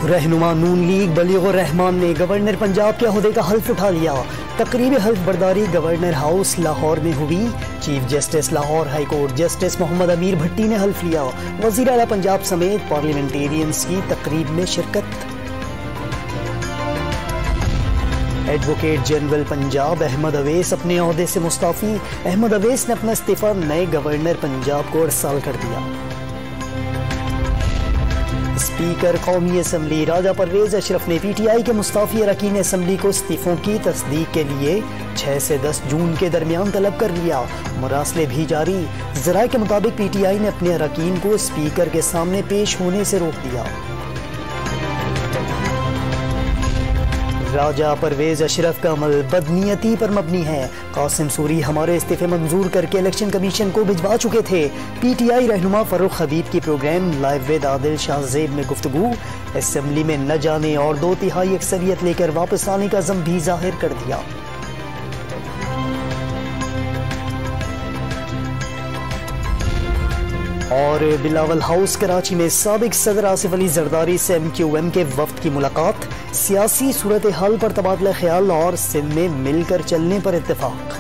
रहनुमा नून लीग बलीगुर रहमान ने गवर्नर पंजाब के ओहदे का हल्फ उठा लिया। तकरीब हल्फ बर्दारी गवर्नर हाउस लाहौर में हुई। Chief justice Lahore high court justice Mohammad Amir Bhatti ने हल्फ लिया। वज़ीर आला पंजाब समेत पार्लियामेंटेरियंस की तकरीब में शिरकत। एडवोकेट जनरल पंजाब अहमद अवैस अपने ओहदे से मुस्ताफ़ी। अहमद अवैस ने अपना इस्तीफा नए गवर्नर पंजाब को अरसाल कर दिया। स्पीकर कौमी असम्बली राजा परवेज अशरफ ने PTI के मुस्ताफ़ी अरकान असम्बली को इस्तीफों की तस्दीक के लिए 6 से 10 जून के दरमियान तलब कर लिया। मुरासले भी जारी। ज़राए के मुताबिक PTI ने अपने अरकान को स्पीकर के सामने पेश होने से रोक दिया। राजा परवेज अशरफ का अमल बदनीयती पर मबनी है। कासिम सूरी हमारे इस्तीफे मंजूर करके इलेक्शन कमीशन को भिजवा चुके थे। PTI रहनुमा फरूख हबीब की program live with Adil Shahzeb में गुफ्तगू। असम्बली में न जाने और 2/3 अक्सरियत लेकर वापस आने का अज़्म भी जाहिर कर दिया। और बिलावल हाउस कराची में साबिक सदर आसिफ अली जरदारी से MQM के वफ्द की मुलाकात। सियासी सूरत हाल पर तबादला ख्याल और सिंध में मिलकर चलने पर इत्तेफाक।